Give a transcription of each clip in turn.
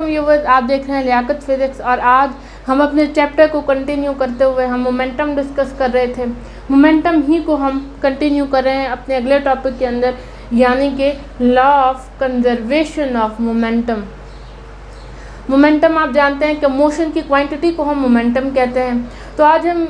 Viewers, आप देख रहे हैं लियाकत फिजिक्स और आज हम अपने चैप्टर को कंटिन्यू करते हुए हम मोमेंटम डिस्कस कर रहे थे। मोमेंटम ही को हम कंटिन्यू कर रहे हैं अपने अगले टॉपिक के अंदर, यानी कि law of conservation of momentum. Momentum आप जानते हैं कि मोशन की क्वांटिटी को हम मोमेंटम कहते हैं। तो आज हम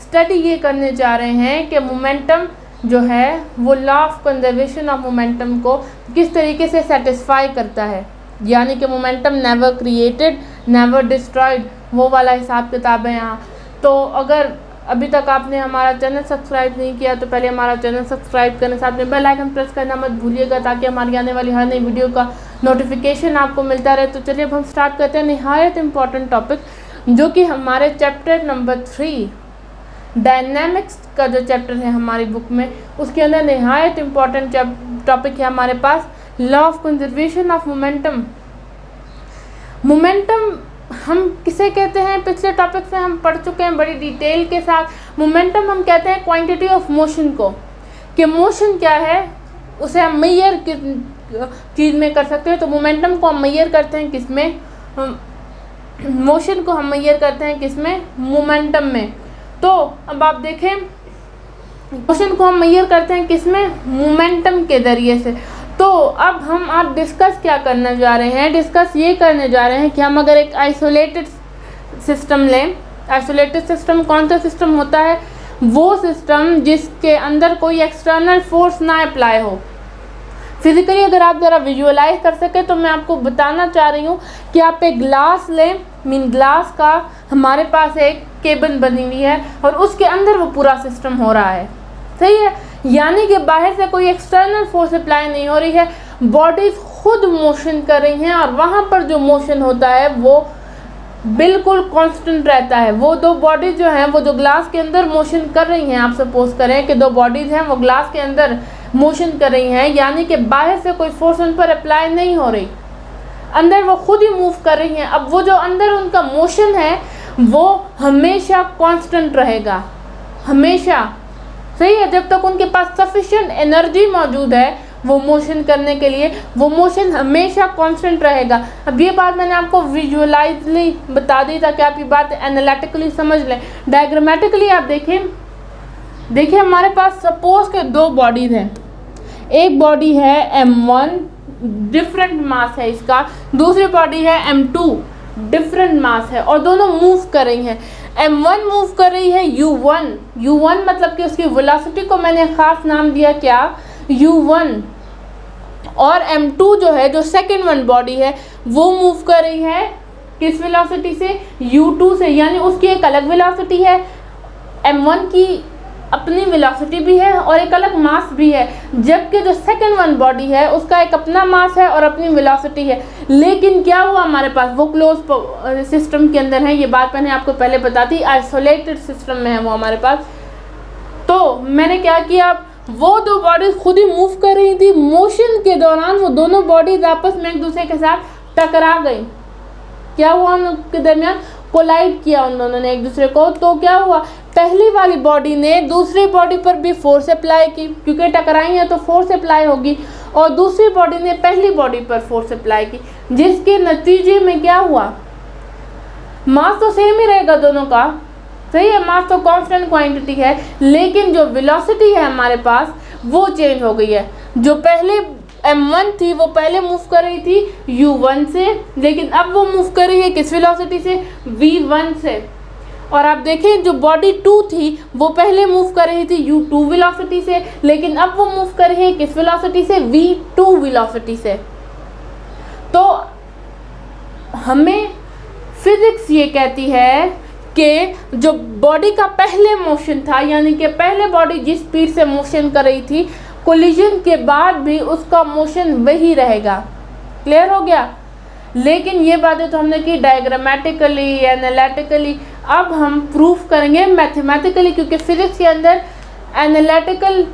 स्टडी ये करने जा रहे हैं कि मोमेंटम जो है वो law of conservation of momentum को किस तरीके से सेटिस्फाई करता है, यानी कि momentum never created never destroyed, वो वाला हिसाब किताब है यहाँ। तो अगर अभी तक आपने हमारा चैनल सब्सक्राइब नहीं किया तो पहले हमारा चैनल सब्सक्राइब करें, साथ में बेल आइकन प्रेस करना मत भूलिएगा ताकि हमारी आने वाली हर नई वीडियो का नोटिफिकेशन आपको मिलता रहे। तो चलिए अब हम स्टार्ट करते हैं निहायत इम्पॉर्टेंट टॉपिक, जो कि हमारे चैप्टर नंबर 3 डायनेमिक्स का जो चैप्टर है हमारी बुक में, उसके अंदर निहायत इम्पॉर्टेंट टॉपिक है हमारे पास law of conservation of momentum. Momentum हम किसे कहते हैं, पिछले टॉपिक से हम पढ़ चुके हैं बड़ी डिटेल के साथ। मोमेंटम हम कहते हैं क्वांटिटी ऑफ मोशन को, कि मोशन क्या है उसे हम मेजर किस चीज़ में कर सकते हैं। तो मोमेंटम को हम मेजर करते हैं किस में, मोशन को हम मेजर करते हैं किस में, मोमेंटम में। तो अब आप देखें मोशन को हम मेजर करते हैं किस में, मोमेंटम के ज़रिए से। तो अब हम आप डिस्कस क्या करने जा रहे हैं, डिस्कस ये करने जा रहे हैं कि हम अगर एक आइसोलेटेड सिस्टम लें। आइसोलेटेड सिस्टम कौन सा सिस्टम होता है, वो सिस्टम जिसके अंदर कोई एक्सटर्नल फोर्स ना अप्लाई हो। फिजिकली अगर आप ज़रा विजुअलाइज कर सके तो मैं आपको बताना चाह रही हूँ कि आप एक ग्लास लें, मीन ग्लास का हमारे पास एक केबिन बनी हुई है और उसके अंदर वो पूरा सिस्टम हो रहा है, सही है, यानी कि बाहर से कोई एक्सटर्नल फोर्स अप्लाई नहीं हो रही है, बॉडीज खुद मोशन कर रही हैं और वहाँ पर जो मोशन होता है वो बिल्कुल कांस्टेंट रहता है। वो दो बॉडीज जो हैं, वो जो ग्लास के अंदर मोशन कर रही हैं, आप सपोज करें कि दो बॉडीज हैं वो ग्लास के अंदर मोशन कर रही हैं, यानी कि बाहर से कोई फोर्स उन पर अप्लाई नहीं हो रही, अंदर वो खुद ही मूव कर रही हैं। अब वो जो अंदर उनका मोशन है वो हमेशा कांस्टेंट रहेगा, हमेशा, सही है, जब तक उनके पास सफिशिएंट एनर्जी मौजूद है वो मोशन करने के लिए, वो मोशन हमेशा कांस्टेंट रहेगा। अब ये बात मैंने आपको विजुअलाइजली बता दी ताकि आप ये बात एनालिटिकली समझ लें। डायग्रामेटिकली आप देखिए हमारे पास सपोज के दो बॉडीज हैं, एक बॉडी है m1 डिफरेंट मास है इसका, दूसरी बॉडी है m2 डिफरेंट मास है और दोनों मूव कर रही हैं। m1 मूव कर रही है u1 मतलब कि उसकी वेलोसिटी को मैंने ख़ास नाम दिया क्या, u1, और m2 जो है, जो सेकंड वन बॉडी है, वो मूव कर रही है किस वेलोसिटी से, u2 से, यानी उसकी एक अलग वेलोसिटी है, m1 की अपनी वेलोसिटी भी है और एक अलग मास भी है, जबकि जो सेकंड वन बॉडी है उसका एक अपना मास है और अपनी वेलोसिटी है। लेकिन क्या हुआ हमारे पास, वो क्लोज सिस्टम के अंदर है, ये बात मैंने आपको पहले बता दी, आइसोलेटेड सिस्टम में है वो हमारे पास। तो मैंने क्या किया, वो दो बॉडीज खुद ही मूव कर रही थी, मोशन के दौरान वो दोनों बॉडीज आपस में एक दूसरे के साथ टकरा गई। क्या हुआ उनके दरमियान, कोलाइड किया उन दोनों ने एक दूसरे को। तो क्या हुआ, पहली वाली बॉडी ने दूसरी बॉडी पर भी फोर्स अप्लाई की, क्योंकि टकराई है तो फोर्स अप्लाई होगी, और दूसरी बॉडी ने पहली बॉडी पर फोर्स अप्लाई की, जिसके नतीजे में क्या हुआ, मास तो सेम ही रहेगा दोनों का, सही है, मास तो कांस्टेंट क्वांटिटी है, लेकिन जो वेलोसिटी है हमारे पास वो चेंज हो गई है। जो पहले m1 थी वो पहले मूव कर रही थी u1 से, लेकिन अब वो मूव कर रही है किस वेलोसिटी से, v1 से। और आप देखें जो बॉडी 2 थी वो पहले मूव कर रही थी u2 वेलोसिटी से, लेकिन अब वो मूव कर रही है किस वेलोसिटी से, v2 वेलोसिटी से। तो हमें फिजिक्स ये कहती है कि जो बॉडी का पहले मोशन था, यानी कि पहले बॉडी जिस स्पीड से मोशन कर रही थी, कोलिजन के बाद भी उसका मोशन वही रहेगा। क्लियर हो गया। लेकिन ये बातें तो हमने की डायग्रामेटिकली, एनालिटिकली, अब हम प्रूफ करेंगे मैथमेटिकली, क्योंकि फिजिक्स के अंदर एनालिटिकल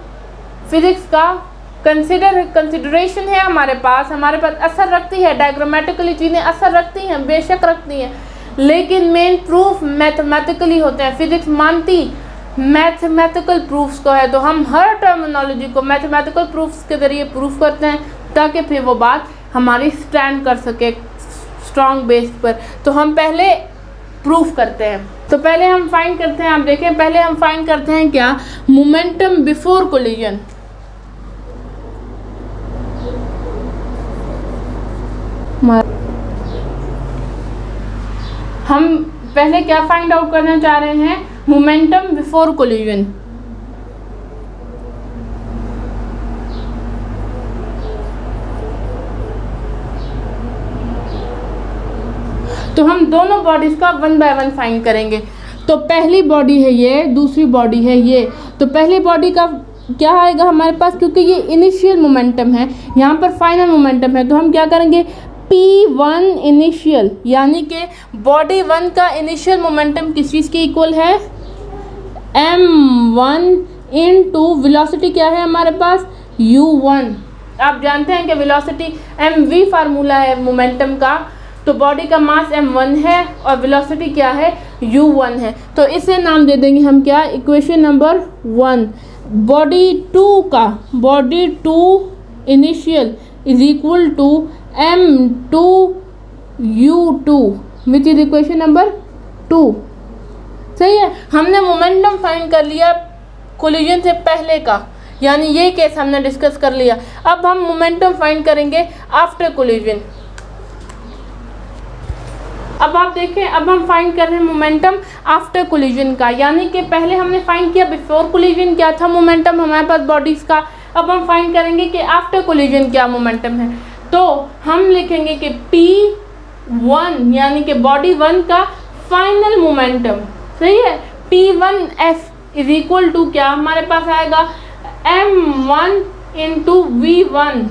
फिजिक्स का कंसिडरेशन है हमारे पास असर रखती है, डायग्रामेटिकली चीज़ें असर रखती हैं, बेशक रखती हैं, लेकिन मेन प्रूफ मैथमेटिकली होते हैं। फिजिक्स मानती मैथमेटिकल प्रूफ्स को है, तो हम हर टर्मिनोलॉजी को मैथमेटिकल प्रूफ्स के ज़रिए प्रूफ करते हैं ताकि फिर वो बात हमारी स्टैंड कर सके, स्ट्रॉन्ग बेस पर। तो हम पहले प्रूफ करते हैं। तो पहले हम फाइंड करते हैं, आप देखें पहले हम फाइंड करते हैं क्या, मोमेंटम बिफोर कोलिजन। हम पहले क्या फाइंड आउट करना चाह रहे हैं, मोमेंटम बिफोर कोलिजन। तो हम दोनों बॉडीज का वन बाय वन फाइंड करेंगे। तो पहली बॉडी है ये, दूसरी बॉडी है ये। तो पहली बॉडी का क्या आएगा हमारे पास, क्योंकि ये इनिशियल मोमेंटम है, यहाँ पर फाइनल मोमेंटम है, तो हम क्या करेंगे, P1 इनिशियल, यानी कि बॉडी 1 का इनिशियल मोमेंटम किस चीज़ के इक्वल है, m1 इनटू वेलोसिटी क्या है हमारे पास, u1। आप जानते हैं कि वेलोसिटी mv फार्मूला है मोमेंटम का, तो बॉडी का मास m1 है और वेलोसिटी क्या है, u1 है। तो इसे नाम दे देंगे हम क्या, इक्वेशन नंबर 1। बॉडी 2 का, body 2 initial is equal to m2 u2 which is equation number 2। सही है, हमने मोमेंटम फाइंड कर लिया कोलिजन से पहले का, यानी ये केस हमने डिस्कस कर लिया। अब हम मोमेंटम फाइंड करेंगे आफ्टर कोलिजन। अब आप देखें, अब हम फाइंड कर रहे हैं मोमेंटम आफ्टर कोलिजन का, यानी कि पहले हमने फाइंड किया बिफोर कोलिजन क्या था मोमेंटम हमारे पास बॉडीज़ का। अब हम फाइंड करेंगे कि आफ्टर कोलिजन क्या मोमेंटम है। तो हम लिखेंगे कि P1 यानी कि बॉडी 1 का फाइनल मोमेंटम, सही है, P1F इज इक्वल टू क्या हमारे पास आएगा, m1 इंटू v1।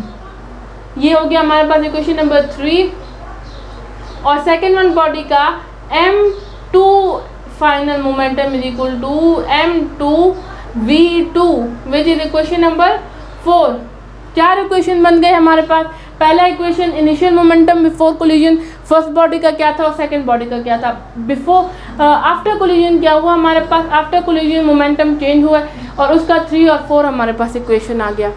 ये हो गया हमारे पास इक्वेशन नंबर 3। और सेकेंड वन बॉडी का m2 final momentum is equal to m2 v2 which is equation number 4। 4 equation बन गए हमारे पास। पहला equation initial momentum before collision, first body का क्या था और सेकंड बॉडी का क्या था। बिफोर आफ्टर कोलिजन क्या हुआ हमारे पास, आफ्टर कोलिजन मोमेंटम चेंज हुआ और उसका 3 और 4 हमारे पास इक्वेशन आ गया।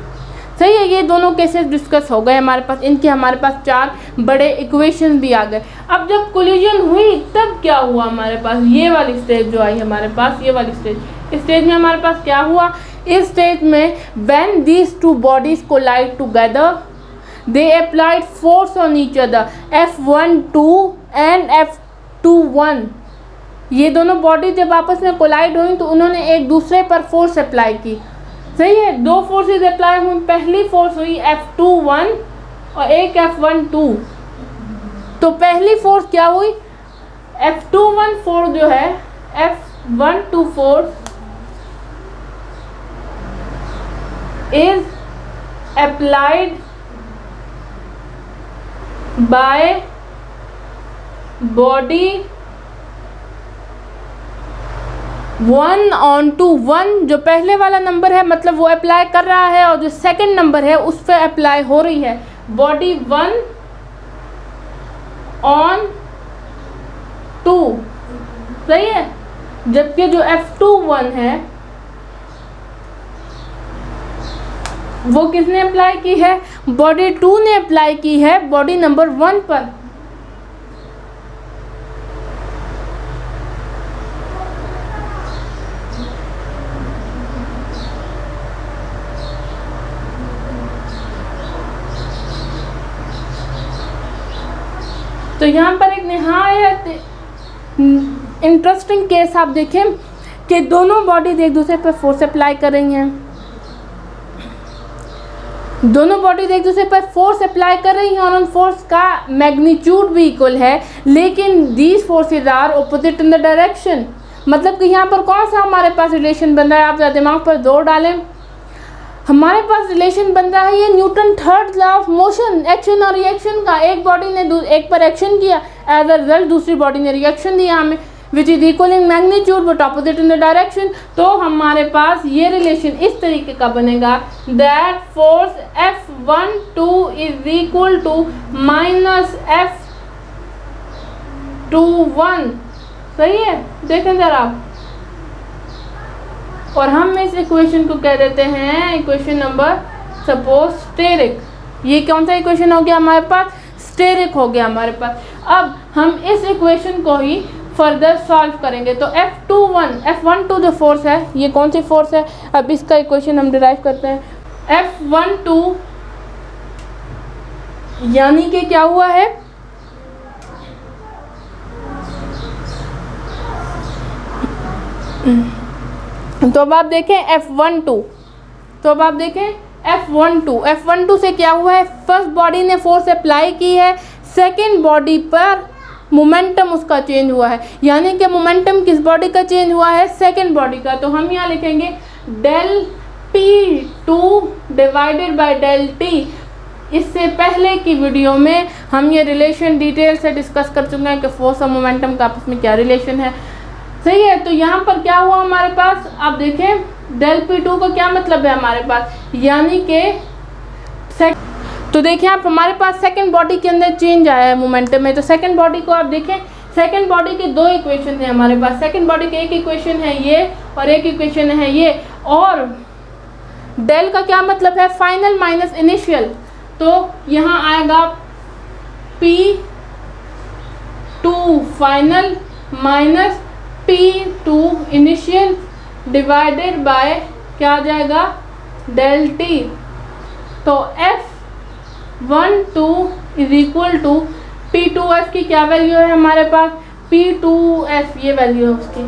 सही है, ये दोनों केसेस डिस्कस हो गए हमारे पास, इनके हमारे पास 4 बड़े इक्वेशन भी आ गए। अब जब कोलिजन हुई तब क्या हुआ हमारे पास, ये वाली स्टेज जो आई हमारे पास, ये वाली स्टेज, इस स्टेज में हमारे पास क्या हुआ, इस स्टेज में when these two bodies collide together they applied force on each other, F12 and F21। ये दोनों बॉडी जब आपस में कोलाइड हुई तो उन्होंने एक दूसरे पर फोर्स अप्लाई की। सही है, 2 फोर्सेस अप्लाई हुई। पहली फोर्स हुई F21 और एक F12। तो पहली फोर्स क्या हुई, F21 फोर्स जो है, F12 force is applied by body 1 onto 1। जो पहले वाला नंबर है मतलब वो अप्लाई कर रहा है और जो सेकंड नंबर है उस पर अप्लाई हो रही है बॉडी 1 on 2। सही है, जबकि जो F21 है वो किसने अप्लाई की है, बॉडी 2 ने अप्लाई की है बॉडी नंबर 1 पर। तो यहाँ पर एक नहायत इंटरेस्टिंग केस आप देखें कि दोनों बॉडीज एक दूसरे पर फोर्स अप्लाई कर रही हैं, दोनों बॉडीज एक दूसरे पर फोर्स अप्लाई कर रही हैं और उन फोर्स का मैग्नीट्यूड भी इक्वल है, लेकिन these forces are opposite in the direction. मतलब कि यहाँ पर कौन सा हमारे पास रिलेशन बन रहा है, आप ज़रा दिमाग पर जोर डालें। हमारे पास रिलेशन बन रहा है ये Newton third law of motion, action और रिएक्शन का। एक बॉडी ने एक पर एक्शन किया, एज अ रिजल्ट दूसरी बॉडी ने रिएक्शन दिया हमें, which is equal in magnitude but opposite in the direction. तो हमारे पास ये रिलेशन इस तरीके का बनेगा, that force F12 is equal to minus F21। सही है, देखें जरा आप। और हम इस इक्वेशन को कह देते हैं इक्वेशन नंबर सपोज स्टेरिक। ये कौन सा इक्वेशन हो गया हमारे पास, स्टेरिक हो गया हमारे पास। अब हम इस इक्वेशन को ही फर्दर सॉल्व करेंगे। तो F12 जो फोर्स है, ये कौन सी फोर्स है, अब इसका इक्वेशन हम डिराइव करते हैं। F12 यानी कि क्या हुआ है, तो अब आप देखें F12 से क्या हुआ है, फर्स्ट बॉडी ने फोर्स अप्लाई की है, सेकेंड बॉडी पर मोमेंटम उसका चेंज हुआ है, यानी कि मोमेंटम किस बॉडी का चेंज हुआ है, सेकेंड बॉडी का। तो हम यहाँ लिखेंगे del P2 divided by del T। इससे पहले की वीडियो में हम ये रिलेशन डिटेल से डिस्कस कर चुके हैं कि फोर्स और मोमेंटम का आपस में क्या रिलेशन है, सही है। तो यहाँ पर क्या हुआ हमारे पास, आप देखें डेल P2 का क्या मतलब है हमारे पास, यानी कि तो देखिए आप हमारे पास सेकंड बॉडी के अंदर चेंज आया है मोमेंटम में। तो सेकंड बॉडी को आप देखें, सेकंड बॉडी के दो इक्वेशन है हमारे पास। सेकंड बॉडी के एक इक्वेशन है ये और एक इक्वेशन है ये, और डेल का क्या मतलब है, फाइनल माइनस इनिशियल। तो यहाँ आएगा P2 final minus P2 initial divided bye क्या आ जाएगा, डेल T। तो F12 is equal to P2F की क्या वैल्यू है हमारे पास, P2F ये वैल्यू है उसकी,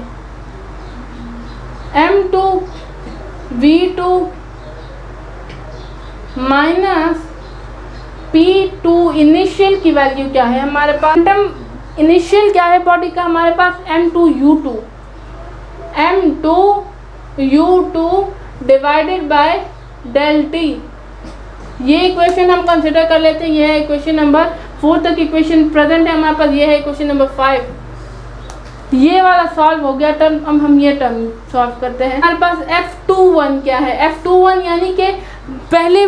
M2V2 माइनस P2 इनिशियल की वैल्यू क्या है हमारे पास, मोमेंटम इनिशियल क्या है बॉडी का हमारे पास, M2U2 divided by del T। ये इक्वेशन हम कंसिडर कर लेते हैं, ये है इक्वेशन नंबर 4 तक इक्वेशन प्रेजेंट है हमारे पास, ये है इक्वेशन नंबर 5। ये वाला सॉल्व हो गया टर्म। अब हम ये टर्म सॉल्व करते हैं। हमारे पास F21 क्या है, F21 यानी कि पहले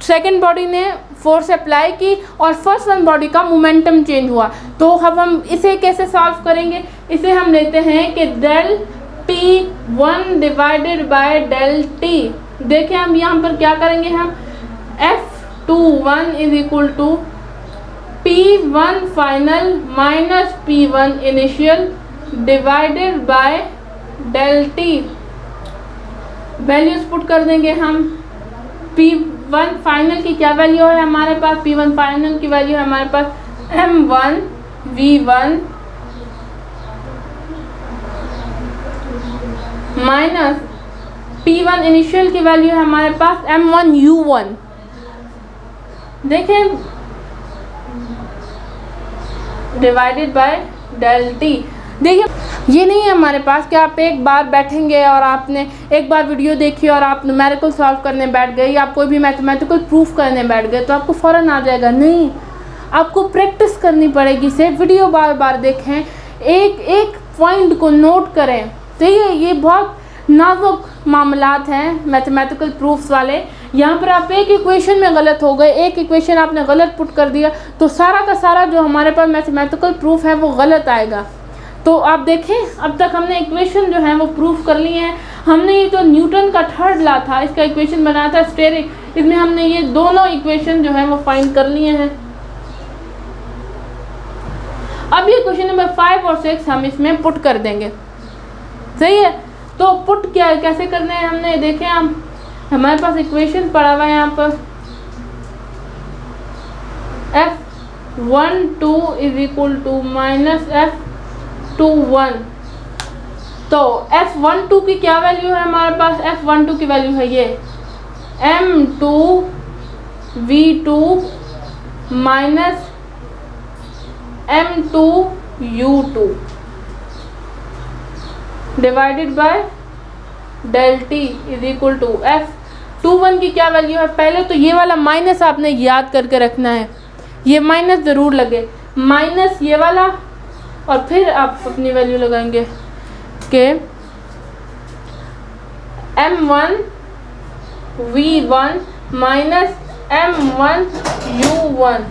सेकंड बॉडी ने फोर्स अप्लाई की और फर्स्ट वन बॉडी का मोमेंटम चेंज हुआ। तो अब हम इसे कैसे सॉल्व करेंगे, इसे हम लेते हैं कि del P1 divided by del T। देखिए हम यहाँ पर क्या करेंगे, हम F21 is equal to P1 final minus P1 initial divided by del T। Values put कर देंगे हम। P1 फाइनल की क्या वैल्यू है हमारे पास, P1 फाइनल की वैल्यू है हमारे पास M1V1 माइनस P1 इनिशियल की वैल्यू है हमारे पास M1U1। देखें डिवाइडेड बाय डेल T। देखिए ये नहीं है हमारे पास कि आप एक बार बैठेंगे और आपने एक बार वीडियो देखी और आप न्यूमेरिकल सॉल्व करने बैठ गए या आप कोई भी मैथमेटिकल प्रूफ करने बैठ गए तो आपको फ़ौरन आ जाएगा। नहीं, आपको प्रैक्टिस करनी पड़ेगी। से वीडियो बार बार देखें, एक एक पॉइंट को नोट करें। सही है, ये बहुत नाजुक मामलात हैं मैथमेटिकल प्रूफ्स वाले। यहाँ पर आप एक इक्वेशन में गलत हो गए, एक इक्वेशन आपने गलत पुट कर दिया तो सारा का सारा जो हमारे पास मैथमेटिकल प्रूफ है वो गलत आएगा। तो आप देखें अब तक हमने इक्वेशन जो है वो प्रूफ कर लिए हैं। हमने ये जो न्यूटन का थर्ड लॉ था इसका इक्वेशन बनाया था स्टेरिक, इसमें हमने ये दोनों इक्वेशन जो है वो फाइंड कर लिए हैं। अब ये क्वेश्चन नंबर 5 और 6 हम इसमें पुट कर देंगे। सही है, तो पुट क्या कैसे करना है हमने देखें। हम हमारे पास इक्वेशन पड़ा हुआ है यहाँ पर F12 is equal to minus F21। तो F12 की क्या वैल्यू है हमारे पास, F12 की वैल्यू है ये M2V2 minus M2U2 divided by del T is equal to F21 की क्या वैल्यू है। पहले तो ये वाला माइनस आपने याद करके रखना है, ये माइनस ज़रूर लगे, माइनस ये वाला, और फिर आप अपनी वैल्यू लगाएंगे कि M1V1 माइनस M1U1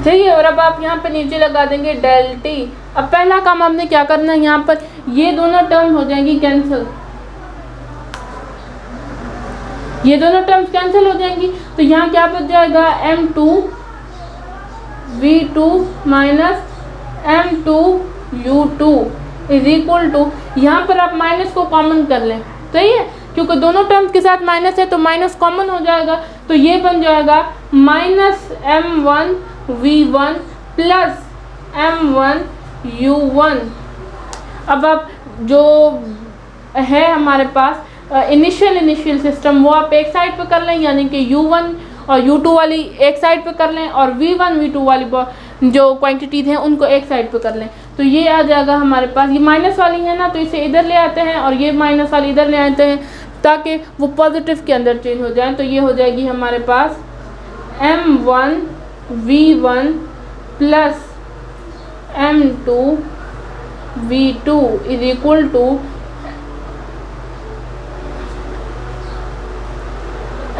सही है। और अब आप यहाँ पे नीचे लगा देंगे डेल T। अब पहला काम आपने क्या करना है, यहाँ पर ये दोनों टर्म हो जाएंगी कैंसिल, ये दोनों टर्म्स कैंसिल हो जाएंगी, तो यहाँ क्या बच जाएगा, m2 v2 minus m2 u2 is equal to, यहाँ पर आप माइनस को कॉमन कर लें, सही है, क्योंकि दोनों टर्म्स के साथ माइनस है तो माइनस कॉमन हो जाएगा, तो ये बन जाएगा minus m1 v1 plus m1 u1। अब आप जो है हमारे पास इनिशियल सिस्टम वो आप एक साइड पे कर लें, यानी कि u1 और u2 वाली एक साइड पे कर लें और v1 v2 वाली जो क्वांटिटीज़ हैं उनको एक साइड पे कर लें, तो ये आ जाएगा हमारे पास, ये माइनस वाली है ना तो इसे इधर ले आते हैं और ये माइनस वाली इधर ले आते हैं ताकि वो पॉजिटिव के अंदर चेंज हो जाए, तो ये हो जाएगी हमारे पास m1 v1 plus m2 v2 is equal to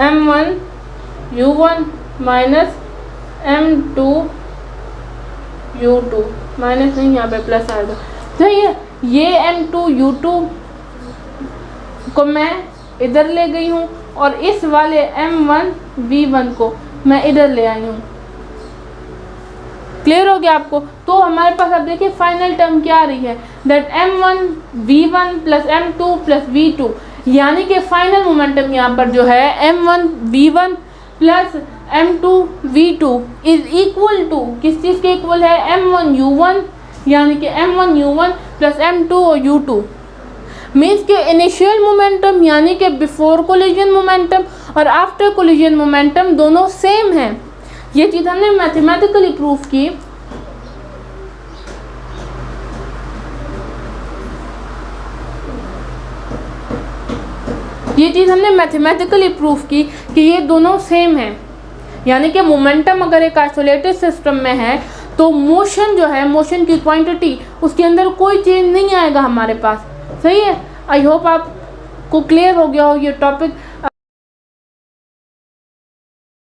m1 u1 minus m2 u2, minus नहीं यहाँ पे प्लस आएगा, सही है। ये m2 u2 को मैं इधर ले गई हूँ और इस वाले m1 v1 को मैं इधर ले आई हूँ, क्लियर हो गया आपको। तो हमारे पास अब देखिए फाइनल टर्म क्या आ रही है, that m1 v1 plus m2 plus v2, यानी कि फाइनल मोमेंटम यहाँ पर जो है m1 v1 plus m2 v2 is equal to, किस चीज़ के इक्वल है, m1 u1, यानी कि m1 u1 प्लस m2 और u2, मीन्स के इनिशियल मोमेंटम यानी कि बिफोर कोलिजन मोमेंटम और आफ्टर कोलिजन मोमेंटम दोनों सेम हैं। ये चीज़ हमने मैथमेटिकली प्रूफ की, कि ये दोनों सेम हैं, यानी कि मोमेंटम अगर एक आइसोलेटेड सिस्टम में है तो मोशन जो है, मोशन की क्वांटिटी उसके अंदर कोई चेंज नहीं आएगा हमारे पास, सही है। आई होप आपको क्लियर हो गया हो ये टॉपिक।